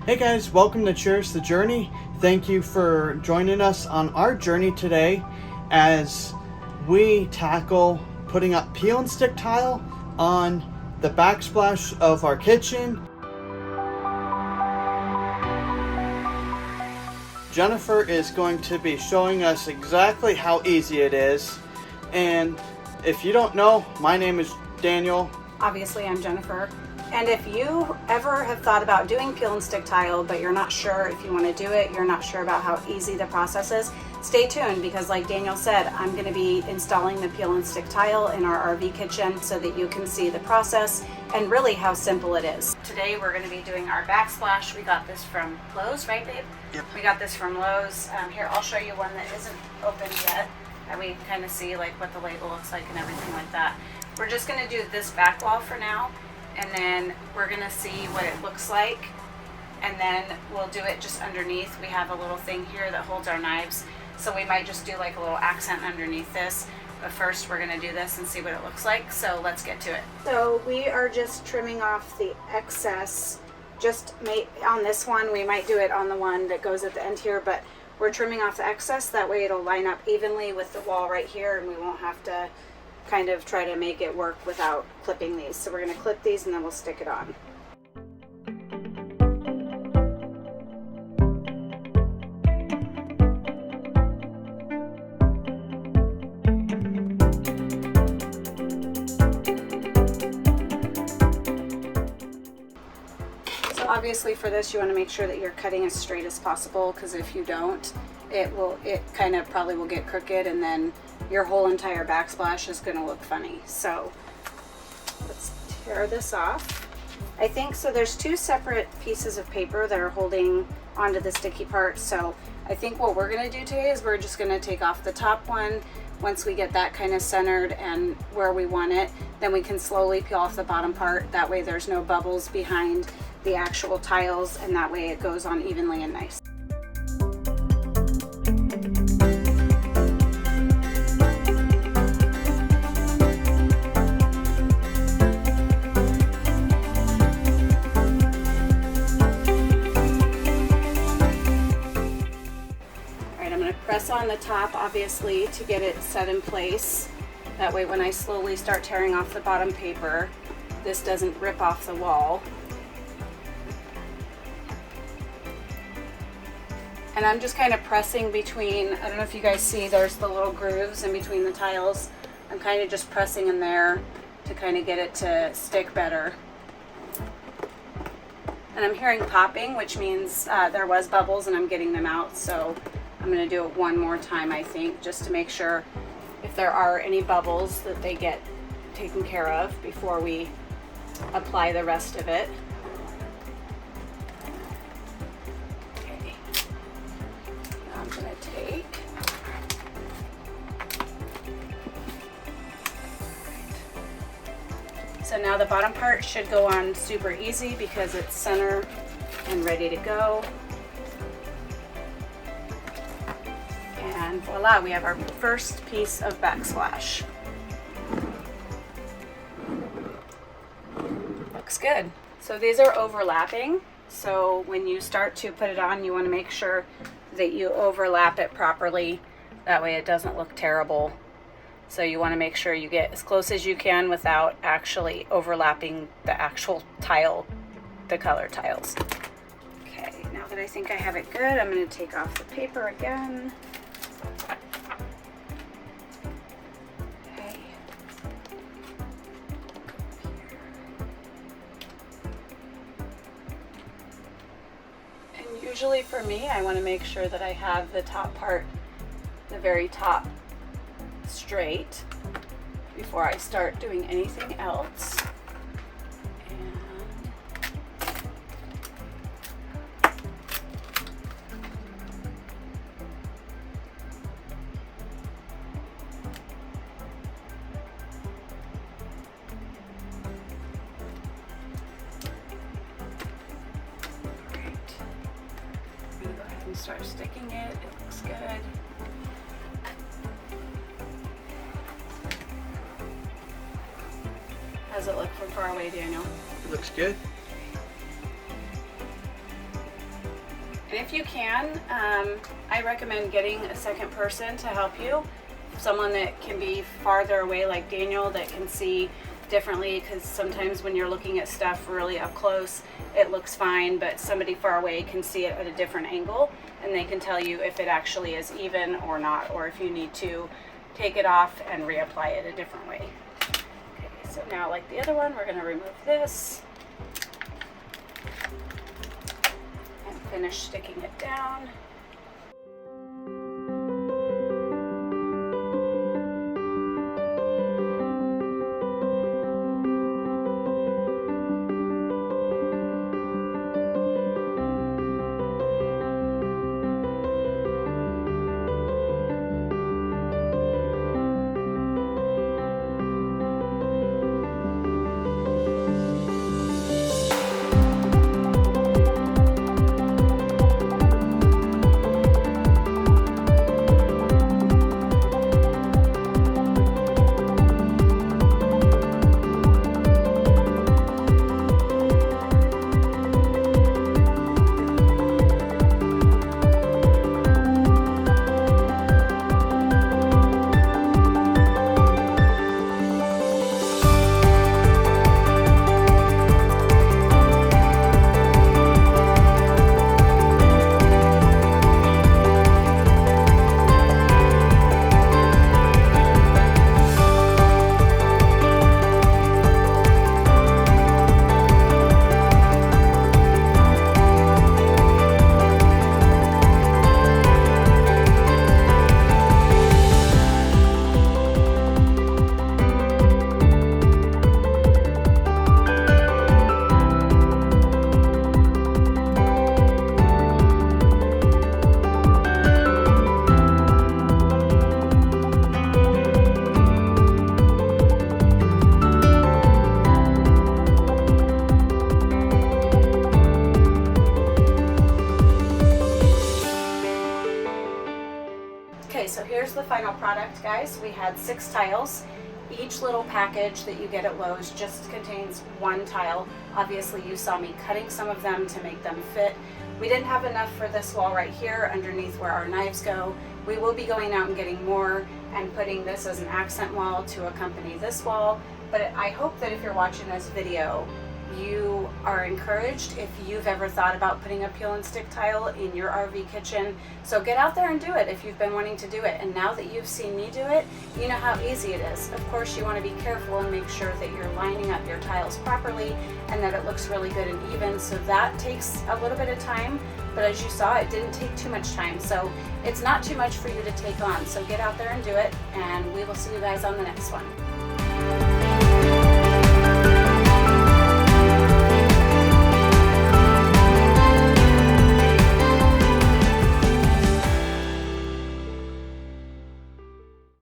Hey guys, welcome to Cheers the Journey. Thank you for joining us on our journey today as we tackle putting up peel and stick tile on the backsplash of our kitchen. Jennifer is going to be showing us exactly how easy it is. And if you don't know, my name is Daniel. Obviously, I'm Jennifer. And if you ever have thought about doing peel and stick tile, but you're not sure if you want to do it, you're not sure about how easy the process is, stay tuned because like Daniel said, I'm going to be installing the peel and stick tile in our RV kitchen so that you can see the process and really how simple it is. Today we're going to be doing our backsplash. We got this from Lowe's, right babe? Yep. We got this from Lowe's. Here, I'll show you one that isn't open yet. And we kind of see like what the label looks like and everything like that. We're just going to do this back wall for now. And then we're gonna see what it looks like, and then we'll do it just underneath. We have a little thing here that holds our knives, so we might just do like a little accent underneath this, but first we're gonna do this and see what it looks like, so let's get to it. So we are just trimming off the excess, on this one. We might do it on the one that goes at the end here, but we're trimming off the excess, that way it'll line up evenly with the wall right here and we won't have to kind of try to make it work without clipping these. So we're going to clip these and then we'll stick it on. So obviously for this you want to make sure that you're cutting as straight as possible, because if you don't, it kind of probably will get crooked and then your whole entire backsplash is going to look funny. So let's tear this off. I think so there's two separate pieces of paper that are holding onto the sticky part. So I think what we're going to do today is we're just going to take off the top one. Once we get that kind of centered and where we want it, then we can slowly peel off the bottom part. That way there's no bubbles behind the actual tiles, and that way it goes on evenly and nice. Press on the top obviously to get it set in place. That way when I slowly start tearing off the bottom paper, this doesn't rip off the wall. And I'm just kind of pressing between, I don't know if you guys see, there's the little grooves in between the tiles. I'm kind of just pressing in there to kind of get it to stick better. And I'm hearing popping, which means there was bubbles and I'm getting them out. So I'm going to do it one more time, I think, just to make sure if there are any bubbles that they get taken care of before we apply the rest of it. Okay. Now I'm going to take So now the bottom part should go on super easy because it's center and ready to go. And voila, we have our first piece of backsplash. Looks good. So these are overlapping. So when you start to put it on, you want to make sure that you overlap it properly. That way it doesn't look terrible. So you want to make sure you get as close as you can without actually overlapping the actual tile, the color tiles. Okay, now that I think I have it good, I'm going to take off the paper again. Okay. And usually for me, I want to make sure that I have the top part, the very top, straight before I start doing anything else. Start sticking it. It looks good. How's it look from far away, Daniel? It looks good. And if you can, I recommend getting a second person to help you. Someone that can be farther away like Daniel, that can see differently, because sometimes when you're looking at stuff really up close, it looks fine, but somebody far away can see it at a different angle, and they can tell you if it actually is even or not, or if you need to take it off and reapply it a different way. Okay, so now like the other one, we're going to remove this and finish sticking it down. Okay, so here's the final product, guys. We had 6 tiles. Each little package that you get at Lowe's just contains 1 tile. Obviously, you saw me cutting some of them to make them fit. We didn't have enough for this wall right here underneath where our knives go. We will be going out and getting more and putting this as an accent wall to accompany this wall. But I hope that if you're watching this video, you are encouraged if you've ever thought about putting a peel and stick tile in your RV kitchen. So get out there and do it if you've been wanting to do it. And now that you've seen me do it, you know how easy it is. Of course, you want to be careful and make sure that you're lining up your tiles properly and that it looks really good and even. So that takes a little bit of time, but as you saw, it didn't take too much time. So it's not too much for you to take on. So get out there and do it, and we will see you guys on the next one.